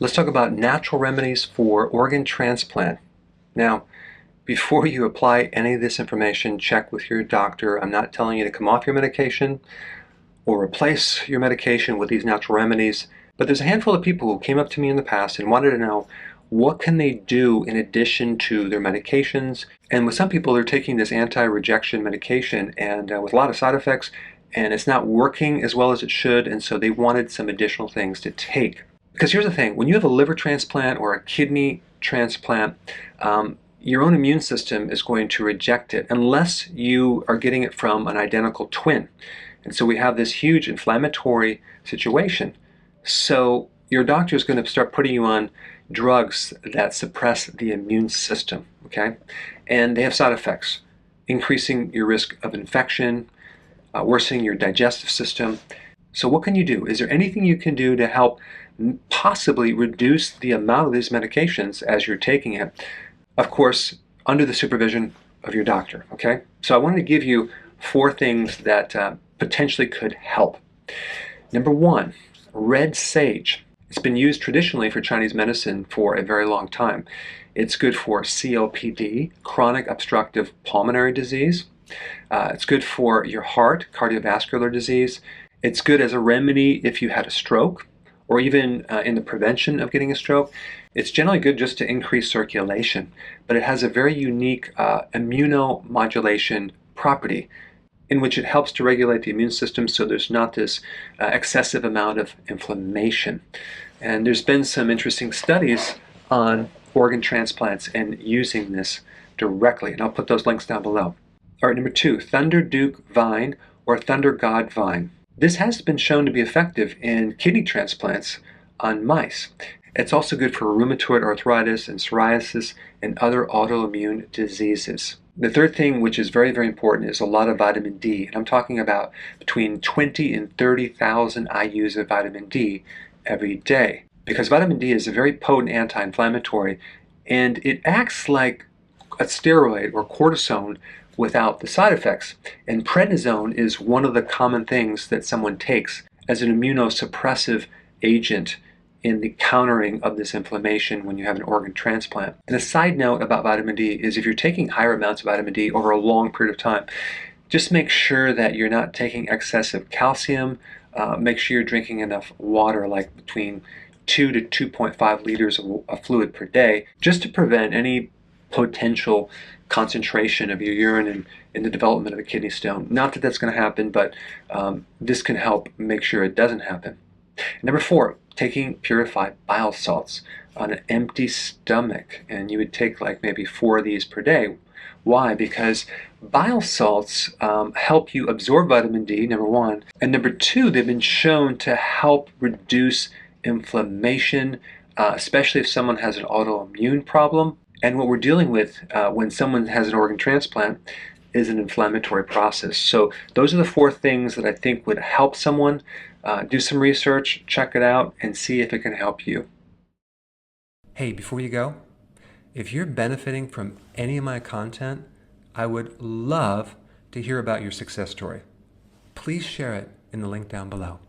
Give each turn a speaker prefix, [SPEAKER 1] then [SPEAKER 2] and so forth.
[SPEAKER 1] Let's talk about natural remedies for organ transplant. Now, before you apply any of this information, check with your doctor. I'm not telling you to come off your medication or replace your medication with these natural remedies, but there's a handful of people who came up to me in the past and wanted to know what can they do in addition to their medications. And with some people, they're taking this anti-rejection medication and with a lot of side effects, and it's not working as well as it should, and so they wanted some additional things to take. Because here's the thing, when you have a liver transplant or a kidney transplant, your own immune system is going to reject it unless you are getting it from an identical twin. And so we have this huge inflammatory situation. So your doctor is going to start putting you on drugs that suppress the immune system, okay? And they have side effects, increasing your risk of infection, worsening your digestive system. So what can you do? Is there anything you can do to help possibly reduce the amount of these medications as you're taking it? Of course, under the supervision of your doctor, okay? So I wanted to give you 4 things that potentially could help. Number 1, red sage. It's been used traditionally for Chinese medicine for a very long time. It's good for COPD, chronic obstructive pulmonary disease. It's good for your heart, cardiovascular disease. It's good as a remedy if you had a stroke, or even in the prevention of getting a stroke. It's generally good just to increase circulation, but it has a very unique immunomodulation property in which it helps to regulate the immune system so there's not this excessive amount of inflammation. And there's been some interesting studies on organ transplants and using this directly, and I'll put those links down below. All right, number 2, Thunder Duke vine or Thunder God vine. This has been shown to be effective in kidney transplants on mice. It's also good for rheumatoid arthritis and psoriasis and other autoimmune diseases. The third thing, which is very, very important, is a lot of vitamin D. And I'm talking about between 20 and 30,000 IUs of vitamin D every day. Because vitamin D is a very potent anti-inflammatory, and it acts like a steroid or cortisone without the side effects. And prednisone is one of the common things that someone takes as an immunosuppressive agent in the countering of this inflammation when you have an organ transplant. And a side note about vitamin D is if you're taking higher amounts of vitamin D over a long period of time, just make sure that you're not taking excessive calcium. Make sure you're drinking enough water, like between 2 to 2.5 liters of fluid per day, just to prevent any potential concentration of your urine in the development of a kidney stone. Not that that's going to happen, but this can help make sure it doesn't happen. Number 4, taking purified bile salts on an empty stomach, and you would take like maybe 4 of these per day. Why? Because bile salts help you absorb vitamin D, number 1, and number 2, they've been shown to help reduce inflammation, especially if someone has an autoimmune problem. And what we're dealing with when someone has an organ transplant is an inflammatory process. So those are the 4 things that I think would help someone. Do some research, check it out, and see if it can help you. Hey, before you go, if you're benefiting from any of my content, I would love to hear about your success story. Please share it in the link down below.